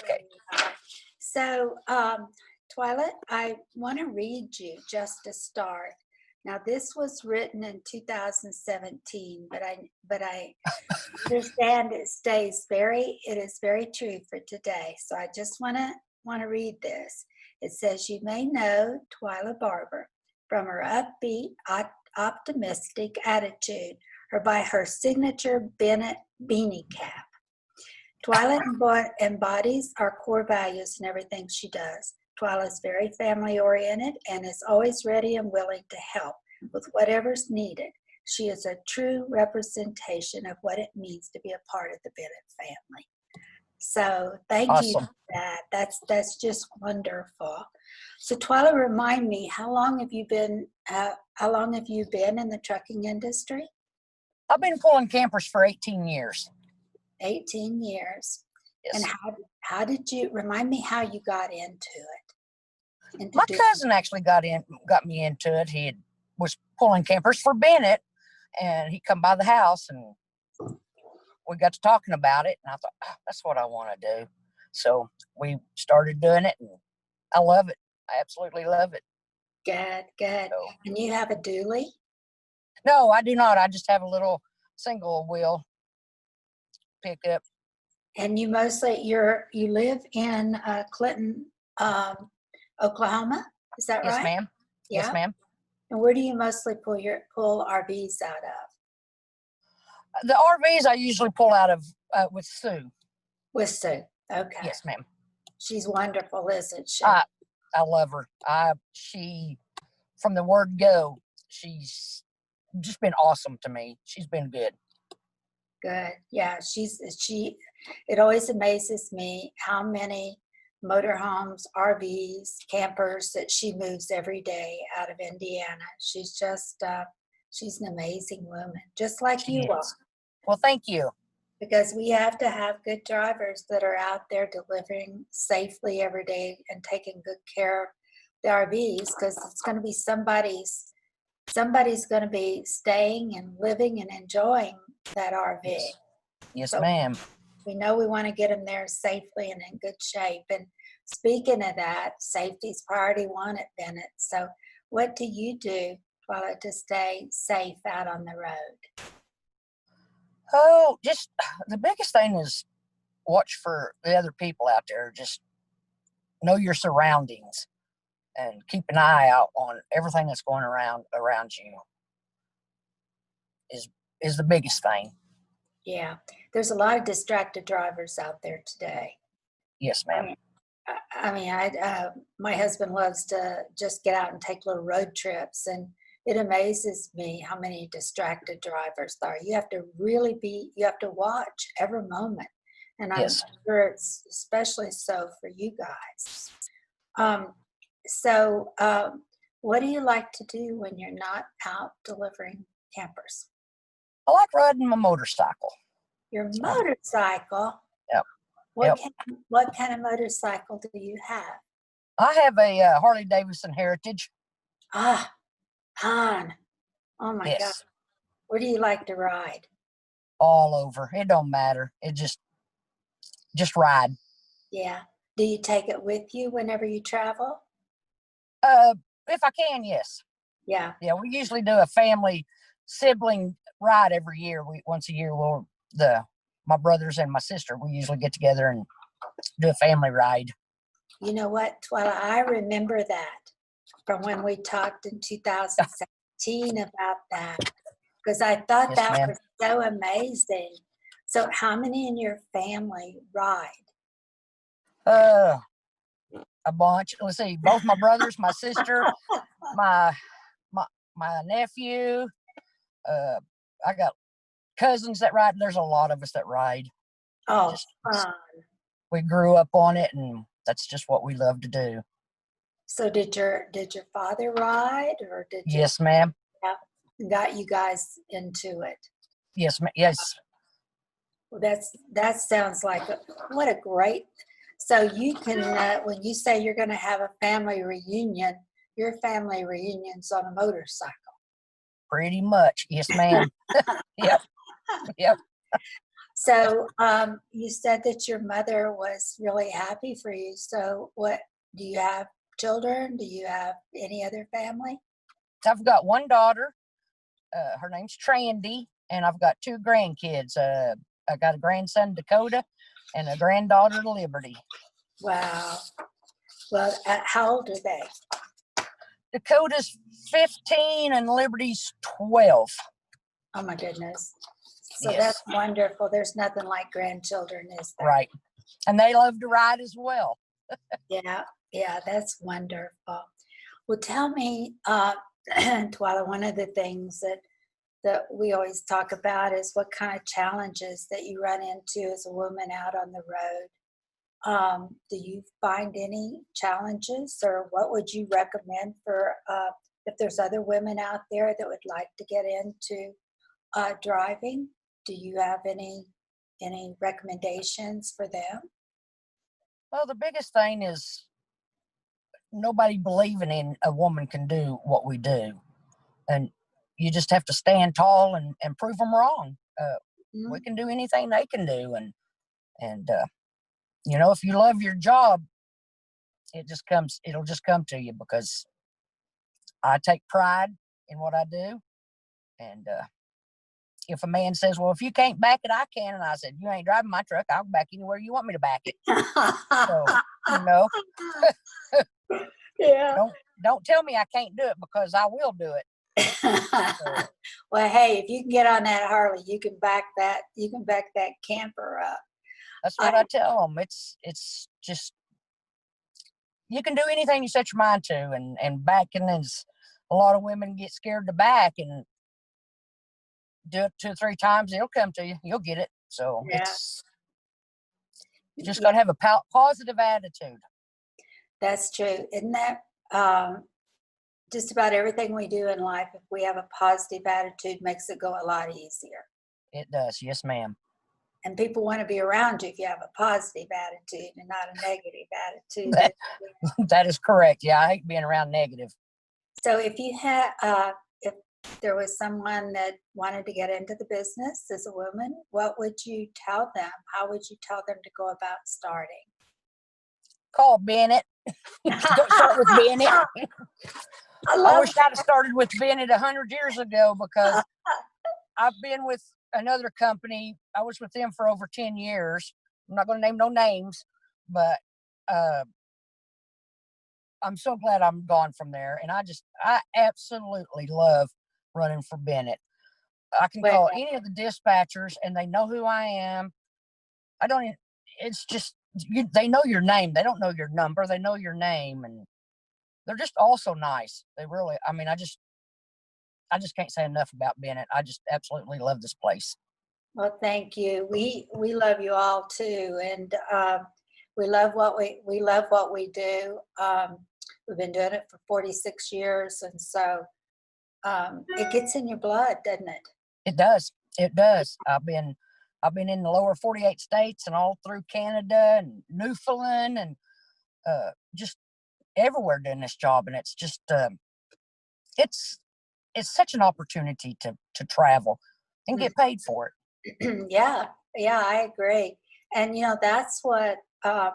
Okay. So, Twila, I want to read you just to start. Now, this was written in 2017, but I understand it is very true for today. So I just want to read this. It says, "You may know Twila Barber from her upbeat, optimistic attitude, or by her signature Bennett beanie cap. Twila embodies our core values in everything she does. Twila is very family oriented and is always ready and willing to help with whatever's needed. She is a true representation of what it means to be a part of the Bennett family." So thank you Awesome. for that. That's just wonderful. So Twila, remind me, how long have you been in the trucking industry? I've been pulling campers for 18 years. 18 years. Yes. And how did you remind me how you got into it? My cousin actually got me into it. Was pulling campers for Bennett, and he come by the house, and we got to talking about it, and I thought, that's what I want to do. So we started doing it, and I love it. I absolutely love it. Good. So, And you have a dually? no, I do not. I just have a little single wheel pickup. And you live in Clinton, Oklahoma? Is that Yes, right? ma'am. Yeah. Yes, ma'am. And where do you mostly pull RVs out of? The RVs I usually pull out of with Sue. With Sue. Okay. Yes, ma'am. She's wonderful, isn't she? I love her. She, from the word go, she's just been awesome to me. She's been good. Good. Yeah, it always amazes me how many motorhomes, RVs, campers that she moves every day out of Indiana. She's just, she's an amazing woman, just like She you are. is. Well, thank you. Because we have to have good drivers that are out there delivering safely every day and taking good care of the RVs, because it's going to be somebody's going to be staying and living and enjoying that RV. Yes, So ma'am. we know we want to get them there safely and in good shape. And speaking of that, safety's priority one at Bennett. So what do you do, Twila, to stay safe out on the road? Oh, just the biggest thing is watch for the other people out there. Just know your surroundings and keep an eye out on everything that's going around you. Is the biggest thing. Yeah, there's a lot of distracted drivers out there today. Yes, ma'am. My husband loves to just get out and take little road trips, and it amazes me how many distracted drivers there are. You have to watch every moment, and I'm Yes. sure it's especially so for you guys. What do you like to do when you're not out delivering campers? I like riding my motorcycle. Your motorcycle? Yep. What kind of motorcycle do you have? I have a Harley Davidson Heritage. Ah, Han. Oh my God. Yes. Where do you like to ride? All over. It don't matter. It just ride. Yeah. Do you take it with you whenever you travel? If I can, yes. Yeah. Yeah, we usually do a family sibling ride every year. Once a year, my brothers and my sister, we usually get together and do a family ride. You know what, Twila, I remember that from when we talked in 2017 about that, because I thought Yes, that ma'am. was so amazing. So how many in your family ride? A bunch. Let's see, both my brothers, my sister, my nephew. I got cousins that ride. There's a lot of us that ride. Oh, fun. We grew up on it, and that's just what we love to do. So did your father ride, or did you? Yes, ma'am. Got you guys into it? Yes, ma'am. Yes. Well, that sounds like what a great. So you can when you say you're going to have a family reunion, your family reunion's on a motorcycle. Pretty much. Yes, ma'am. Yep. So you said that your mother was really happy for you. So what, do you have children? Do you have any other family? I've got one daughter. Her name's Trandy, and I've got two grandkids. I got a grandson, Dakota, and a granddaughter, Liberty. Wow. Well, how old are they? Dakota's 15 and Liberty's 12. Oh my goodness. So Yes. that's wonderful. There's nothing like grandchildren, is there? Right. And they love to ride as well. Yeah, that's wonderful. Well, tell me, Twila, one of the things that we always talk about is what kind of challenges that you run into as a woman out on the road. Do you find any challenges, or what would you recommend for if there's other women out there that would like to get into driving? Do you have any recommendations for them? Well, the biggest thing is nobody believing in a woman can do what we do. And you just have to stand tall and prove them wrong. We can do anything they can do. And you know, if you love your job, it'll just come to you, because I take pride in what I do. And if a man says, well, if you can't back it, I can. And I said, you ain't driving my truck. I'll back anywhere you want me to back it. So, you know, Yeah. don't tell me I can't do it, because I will do it. So, Well, hey, if you can get on that Harley, you can back that camper up. that's what I tell them. It's just, you can do anything you set your mind to, and backing is, a lot of women get scared to back, and do it 2 or 3 times, it'll come to you. You'll get it. So Yeah. you just got to have a positive attitude. That's true. Isn't that just about everything we do in life, if we have a positive attitude, makes it go a lot easier. It does. Yes, ma'am. And people want to be around you if you have a positive attitude and not a negative attitude. That is correct. Yeah, I hate being around negative. So if you had, if there was someone that wanted to get into the business as a woman, what would you tell them? How would you tell them to go about starting? Call Bennett. Don't start with Bennett. I wish I'd have started with Bennett 100 years ago, because I've been with another company. I was with them for over 10 years. I'm not going to name no names, but I'm so glad I'm gone from there. And I absolutely love running for Bennett. I can call any of the dispatchers and they know who I am. It's just, they know your name. They don't know your number. They know your name, and they're just also nice. They really, I mean, I just can't say enough about Bennett. I just absolutely love this place. Well, thank you. We love you all too, and we love what we do. We've been doing it for 46 years, and so it gets in your blood, doesn't it? It does. It does. I've been in the lower 48 states and all through Canada and Newfoundland and just everywhere doing this job, and it's just it's such an opportunity to travel and get paid for it. Yeah, I agree. And you know, that's what a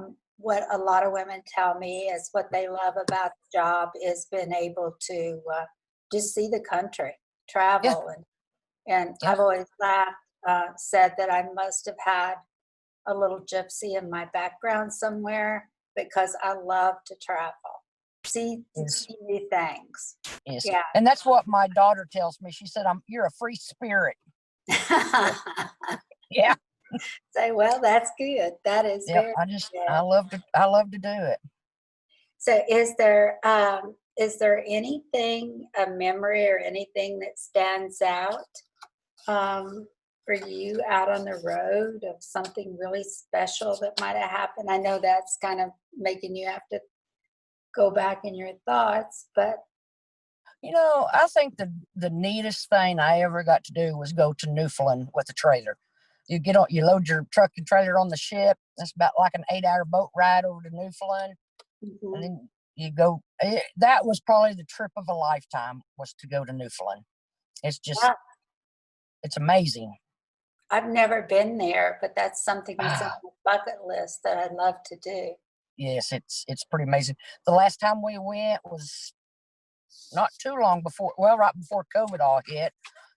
lot of women tell me is what they love about the job is being able to just see the country, travel. Yeah. And I've always said that I must have had a little gypsy in my background somewhere, because I love to travel, see new things. Yes. Yeah. And that's what my daughter tells me. She said, you're a free spirit. Yeah. Say, well, that's good. That is very good. I love to do it. So is there anything, a memory or anything that stands out for you out on the road of something really special that might have happened? I know that's kind of making you have to go back in your thoughts, but you know, I think the neatest thing I ever got to do was go to Newfoundland with a trailer. You load your truck and trailer on the ship. That's about like an 8-hour boat ride over to Newfoundland. Mm-hmm. And then you go, that was probably the trip of a lifetime, was to go to Newfoundland. It's just, it's amazing. I've never been there, but that's something that's on my bucket list that I'd love to do. Yes, it's pretty amazing. The last time we went was not too long before, well, right before COVID all hit,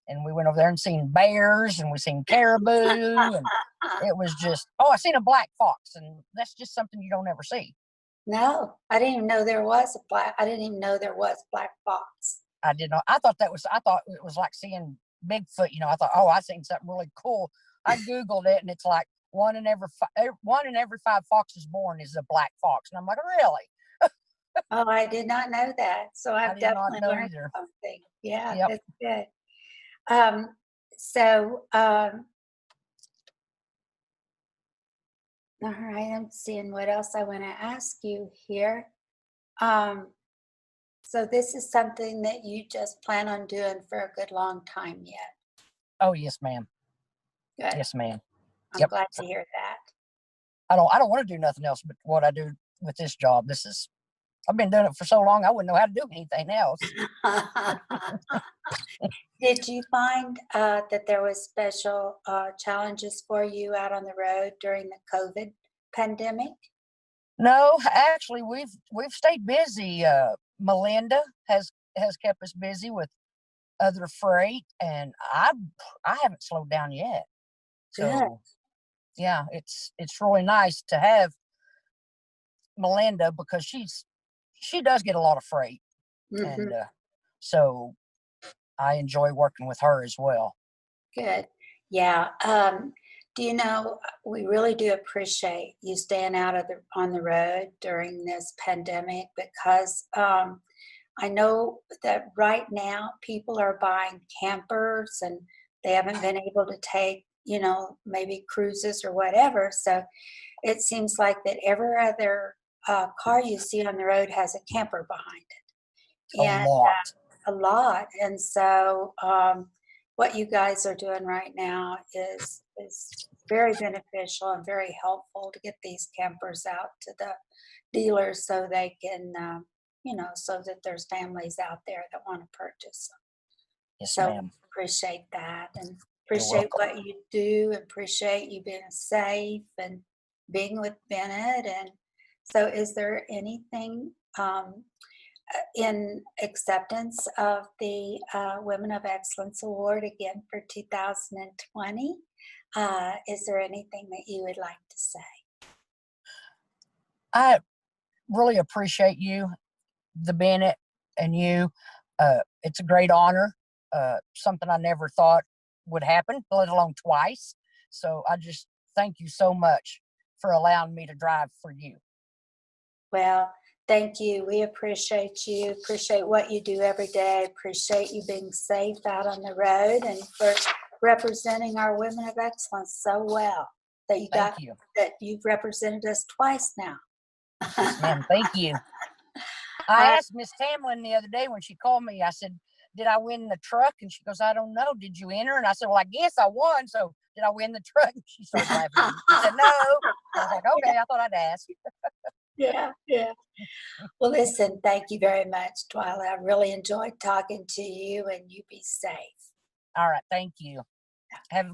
and we went over there and seen bears, and we seen caribou, and it was just, oh, I seen a black fox, and that's just something you don't ever see. No, I didn't even know there was I didn't even know there was black fox. I did not. I thought it was like seeing Bigfoot. You know, I thought, oh, I seen something really cool. I googled it, and it's like one in every 5 foxes born is a black fox, and I'm like, really? Oh, I did not know that. So I I've did not definitely know learned either. something. Yeah, Yep. that's good. Um, so, all right, I'm seeing what else I want to ask you here. Um, so this is something that you just plan on doing for a good long time yet. Oh, yes, ma'am. Good. Yes, ma'am. I'm Yep. glad to hear that. I don't want to do nothing else but what I do with this job. I've been doing it for so long, I wouldn't know how to do anything else. Did you find that there was special challenges for you out on the road during the COVID pandemic? No, actually, we've stayed busy. Melinda has kept us busy with other freight, and I haven't slowed down yet. Good. So yeah, it's really nice to have Melinda because she does get a lot of freight, Hmm. and so I enjoy working with her as well. Good. Yeah. Do you know, we really do appreciate you staying out of on the road during this pandemic because I know that right now people are buying campers and they haven't been able to take, maybe cruises or whatever. So it seems like that every other car you see on the road has a camper behind it. A And lot. a lot. And so, what you guys are doing right now is very beneficial and very helpful to get these campers out to the dealers so they can, so that there's families out there that want to purchase them. Yes, So ma'am. appreciate that and You're appreciate welcome. what you do. Appreciate you being safe and being with Bennett. And so, is there anything? In acceptance of the Women of Excellence Award again for 2020. Is there anything that you would like to say? I really appreciate you, the Bennett, and you. It's a great honor. Something I never thought would happen, let alone twice. So I just thank you so much for allowing me to drive for you. Well, thank you. We appreciate you, appreciate what you do every day, appreciate you being safe out on the road and for representing our Women of Excellence so well Thank you. that you've represented us twice now. Yes, ma'am. Thank you. I Uh, asked Miss Tamlin the other day when she called me, I said, did I win the truck? And she goes, I don't know. Did you enter? And I said, well, I guess I won. So did I win the truck? And she started laughing. She said, no. I was like, okay, I thought I'd ask. yeah, yeah. Well, listen, thank you very much, Twila. I really enjoyed talking to you, and you be safe. All right. Thank you. Have a